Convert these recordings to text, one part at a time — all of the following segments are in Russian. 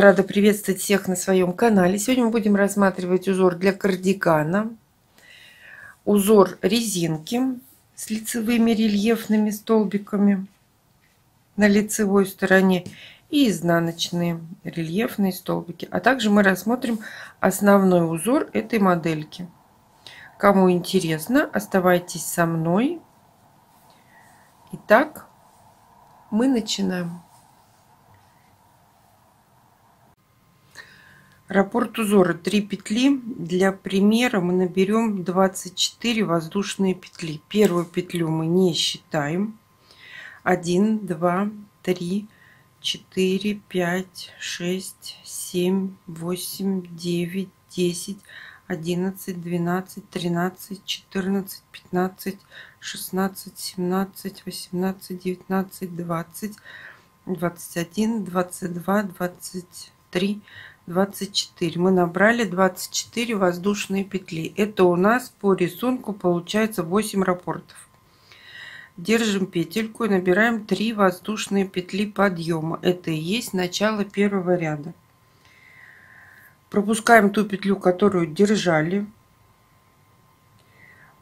рада приветствовать всех на своем канале. Сегодня мы будем рассматривать узор для кардигана. Узор резинки с лицевыми рельефными столбиками на лицевой стороне и изнаночные рельефные столбики. А также мы рассмотрим основной узор этой модельки. Кому интересно, оставайтесь со мной. Итак, мы начинаем. Раппорт узора 3 петли. Для примера мы наберем 24 воздушные петли. Первую петлю мы не считаем. 1, 2, 3, 4, 5, 6, 7, 8, 9, 10, 11, 12, 13, 14, 15, 16, 17, 18, 19, 20, 21, 22, 23, 24. Мы набрали 24 воздушные петли. Это у нас по рисунку получается 8 раппортов. Держим петельку и набираем 3 воздушные петли подъема. Это и есть начало первого ряда. Пропускаем ту петлю, которую держали.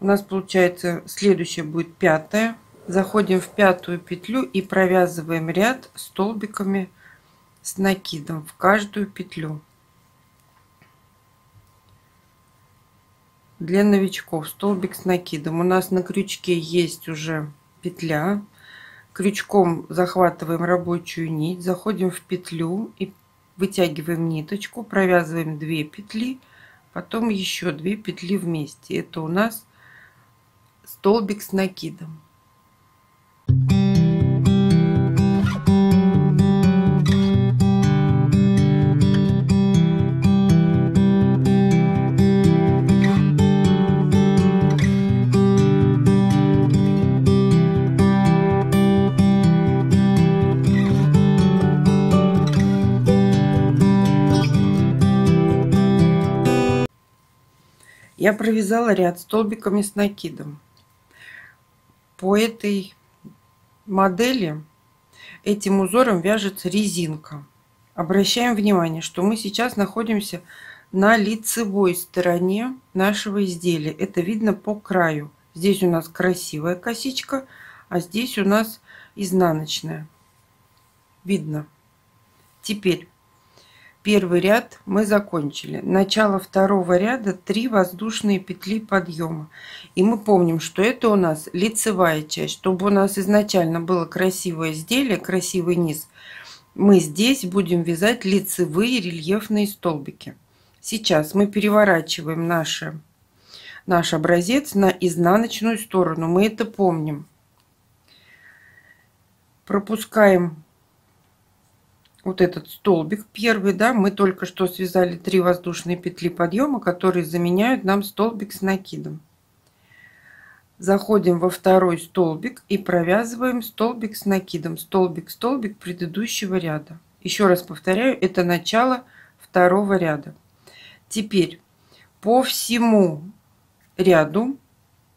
У нас получается следующая будет 5-я. Заходим в 5-ю петлю и провязываем ряд столбиками с накидом в каждую петлю. Для новичков столбик с накидом. У нас на крючке есть уже петля. Крючком захватываем рабочую нить, заходим в петлю и вытягиваем ниточку, провязываем 2 петли, потом еще 2 петли вместе. Это у нас столбик с накидом. Я провязала ряд столбиками с накидом. По этой модели этим узором вяжется резинка. Обращаем внимание, что мы сейчас находимся на лицевой стороне нашего изделия. Это видно по краю. Здесь у нас красивая косичка, а здесь у нас изнаночная. Видно. Теперь первый ряд мы закончили. Начало второго ряда 3 воздушные петли подъема. И мы помним, что это у нас лицевая часть. Чтобы у нас изначально было красивое изделие, красивый низ, мы здесь будем вязать лицевые рельефные столбики. Сейчас мы переворачиваем наш образец на изнаночную сторону. Мы это помним. Пропускаем вот этот столбик первый, да, мы только что связали 3 воздушные петли подъема, которые заменяют нам столбик с накидом. Заходим во второй столбик и провязываем столбик с накидом, столбик предыдущего ряда. Еще раз повторяю, это начало второго ряда. Теперь по всему ряду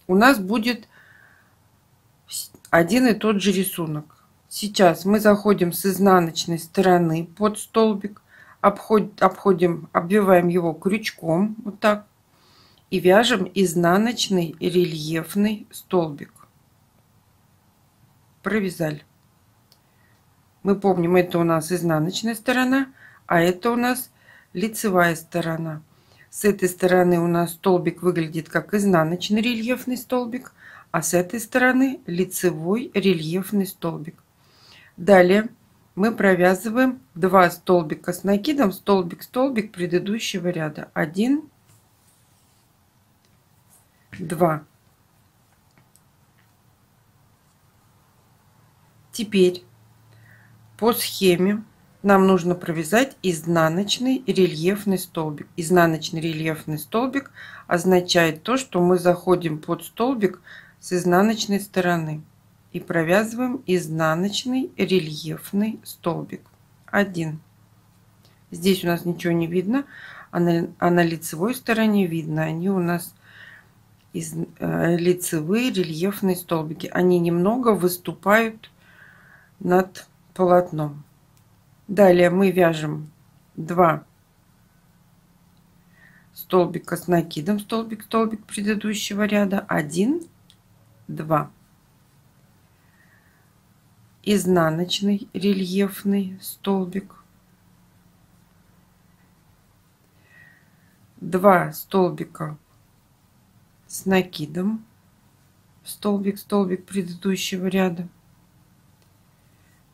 у нас будет один и тот же рисунок. Сейчас мы заходим с изнаночной стороны под столбик, обвиваем его крючком, вот так, и вяжем изнаночный рельефный столбик. Провязали. Мы помним, это у нас изнаночная сторона, а это у нас лицевая сторона. С этой стороны у нас столбик выглядит как изнаночный рельефный столбик, а с этой стороны лицевой рельефный столбик. Далее мы провязываем 2 столбика с накидом, столбик предыдущего ряда. 1, 2. Теперь по схеме нам нужно провязать изнаночный рельефный столбик. Изнаночный рельефный столбик означает то, что мы заходим под столбик с изнаночной стороны и провязываем изнаночный рельефный столбик. 1. Здесь у нас ничего не видно, а на лицевой стороне видно. Они у нас лицевые рельефные столбики. Они немного выступают над полотном. Далее мы вяжем 2 столбика с накидом, столбик, столбик предыдущего ряда, 1, 2, изнаночный рельефный столбик, 2 столбика с накидом, столбик, столбик предыдущего ряда,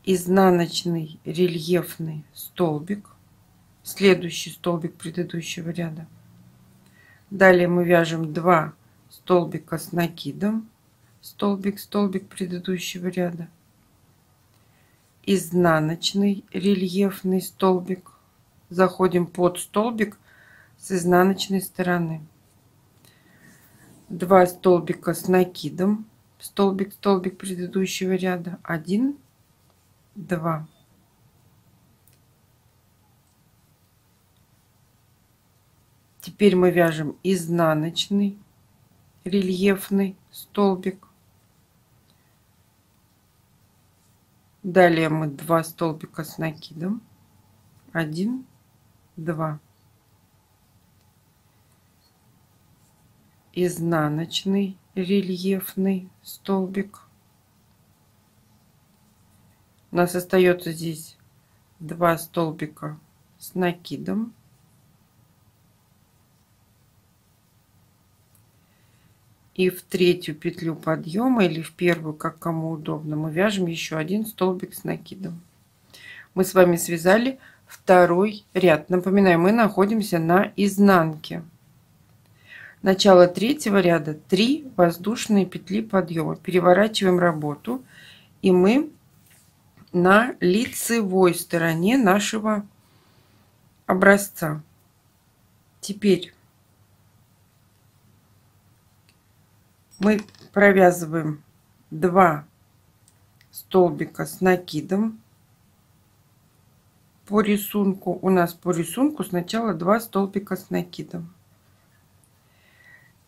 изнаночный рельефный столбик, следующий столбик предыдущего ряда. Далее мы вяжем 2 столбика с накидом, столбик, столбик предыдущего ряда, изнаночный рельефный столбик, заходим под столбик с изнаночной стороны, 2 столбика с накидом, столбик, столбик предыдущего ряда, 1, 2. Теперь мы вяжем изнаночный рельефный столбик. Далее мы 2 столбика с накидом, 1, 2. Изнаночный рельефный столбик. У нас остается здесь 2 столбика с накидом, и в третью петлю подъема или в первую, как кому удобно, мы вяжем еще 1 столбик с накидом. Мы с вами связали второй ряд. Напоминаю, мы находимся на изнанке. Начало третьего ряда 3 воздушные петли подъема. Переворачиваем работу, и мы на лицевой стороне нашего образца. Теперь мы провязываем 2 столбика с накидом по рисунку. У нас по рисунку сначала 2 столбика с накидом.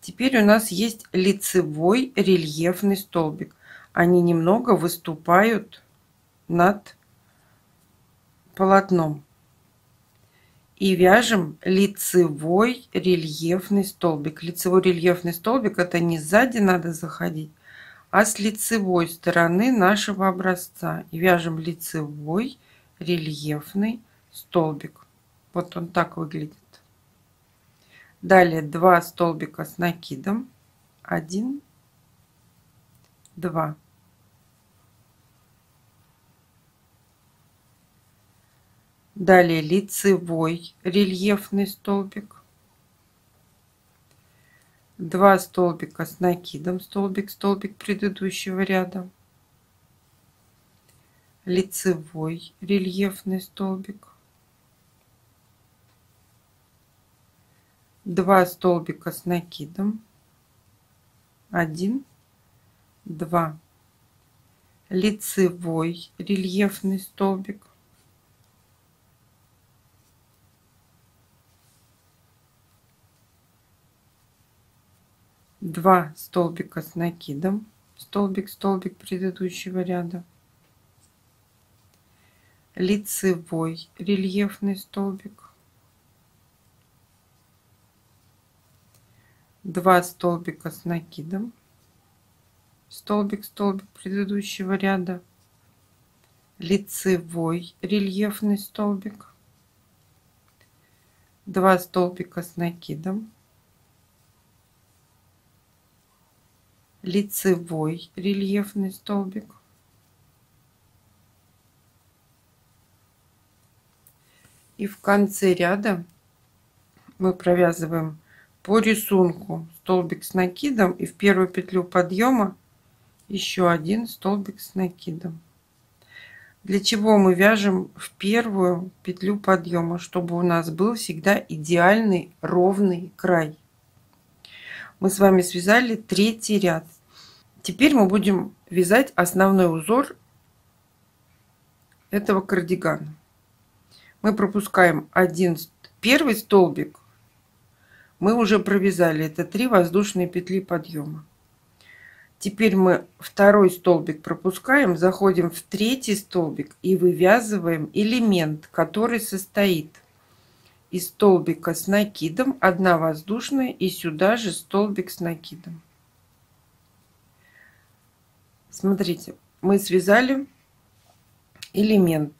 Теперь у нас есть лицевой рельефный столбик. Они немного выступают над полотном. И вяжем лицевой рельефный столбик. Лицевой рельефный столбик — это не сзади надо заходить, а с лицевой стороны нашего образца. И вяжем лицевой рельефный столбик. Вот он так выглядит. Далее 2 столбика с накидом, 1, 2. Далее лицевой рельефный столбик, 2 столбика с накидом, столбик, столбик предыдущего ряда, лицевой рельефный столбик, 2 столбика с накидом, 1, 2, лицевой рельефный столбик, 2 столбика с накидом, столбик, столбик предыдущего ряда, лицевой рельефный столбик, 2 столбика с накидом, столбик, столбик предыдущего ряда, лицевой рельефный столбик, 2 столбика с накидом, лицевой рельефный столбик, и в конце ряда мы провязываем по рисунку столбик с накидом, и в первую петлю подъема еще 1 столбик с накидом. Для чего мы вяжем в первую петлю подъема? Чтобы у нас был всегда идеальный ровный край. Мы с вами связали третий ряд. Теперь мы будем вязать основной узор этого кардигана. Мы пропускаем первый столбик. Мы уже провязали. Это 3 воздушные петли подъема. Теперь мы второй столбик пропускаем, заходим в третий столбик и вывязываем элемент, который состоит и столбика с накидом, 1 воздушная и сюда же столбик с накидом. Смотрите, мы связали элемент,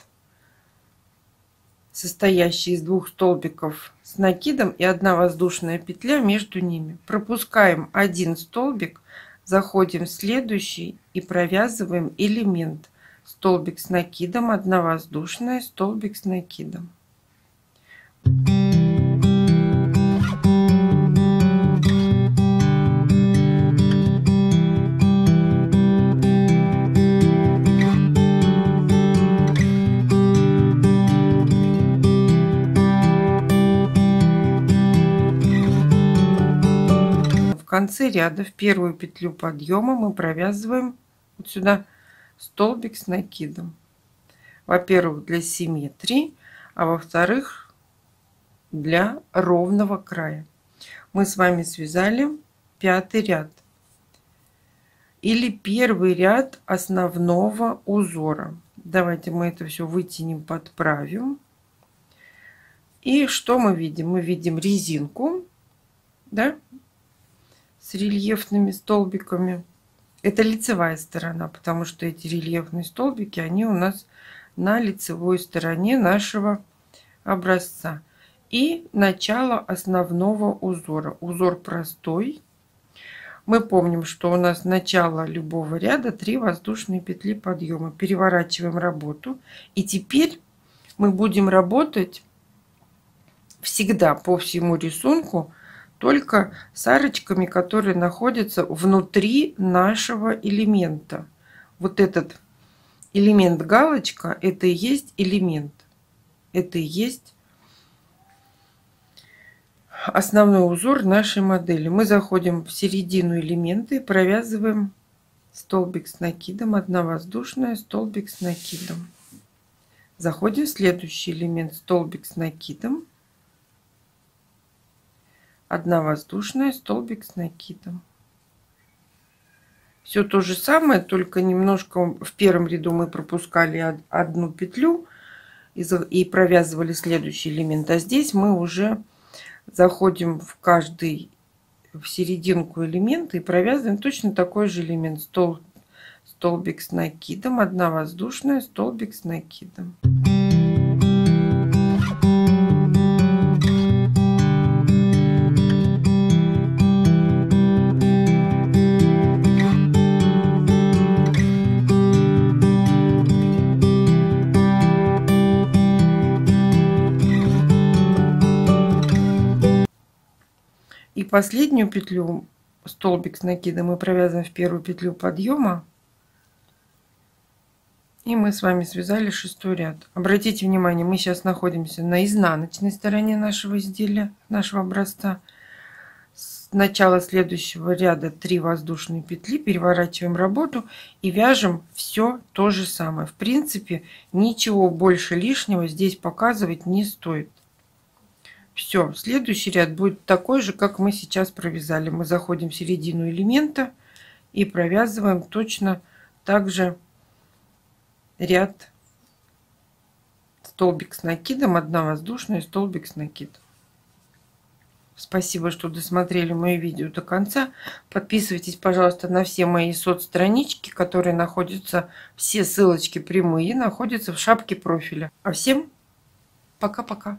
состоящий из 2 столбиков с накидом и 1 воздушная петля между ними. Пропускаем 1 столбик, заходим в следующий и провязываем элемент. Столбик с накидом, 1 воздушная, столбик с накидом. В конце ряда в первую петлю подъема мы провязываем вот сюда столбик с накидом. Во-первых, для симметрии, а во-вторых, для ровного края. Мы с вами связали 5-й ряд или первый ряд основного узора. Давайте мы это все вытянем, подправим. И что мы видим? Мы видим резинку, да, с рельефными столбиками. Это лицевая сторона, потому что эти рельефные столбики, они у нас на лицевой стороне нашего образца. И начало основного узора. Узор простой. Мы помним, что у нас начало любого ряда 3 воздушные петли подъема. Переворачиваем работу. И теперь мы будем работать всегда по всему рисунку только с арочками, которые находятся внутри нашего элемента. Вот этот элемент галочка, это и есть элемент. Это и есть основной узор нашей модели. Мы заходим в середину элемента и провязываем столбик с накидом, 1 воздушная, столбик с накидом. Заходим в следующий элемент, столбик с накидом, 1 воздушная, столбик с накидом. Все то же самое, только немножко в первом ряду мы пропускали 1 петлю и провязывали следующий элемент. А здесь мы уже заходим в каждый, в серединку элемента и провязываем точно такой же элемент. Столбик с накидом, 1 воздушная, столбик с накидом. И последнюю петлю, столбик с накидом, мы провязываем в первую петлю подъема. И мы с вами связали 6-й ряд. Обратите внимание, мы сейчас находимся на изнаночной стороне нашего изделия, нашего образца. С начала следующего ряда 3 воздушные петли, переворачиваем работу и вяжем все то же самое. В принципе, ничего больше лишнего здесь показывать не стоит. Все, следующий ряд будет такой же, как мы сейчас провязали. Мы заходим в середину элемента и провязываем точно так же ряд столбик с накидом, 1 воздушная, столбик с накидом. Спасибо, что досмотрели мое видео до конца. Подписывайтесь, пожалуйста, на все мои соцстранички, которые находятся, все ссылочки прямые, находятся в шапке профиля. А всем пока-пока.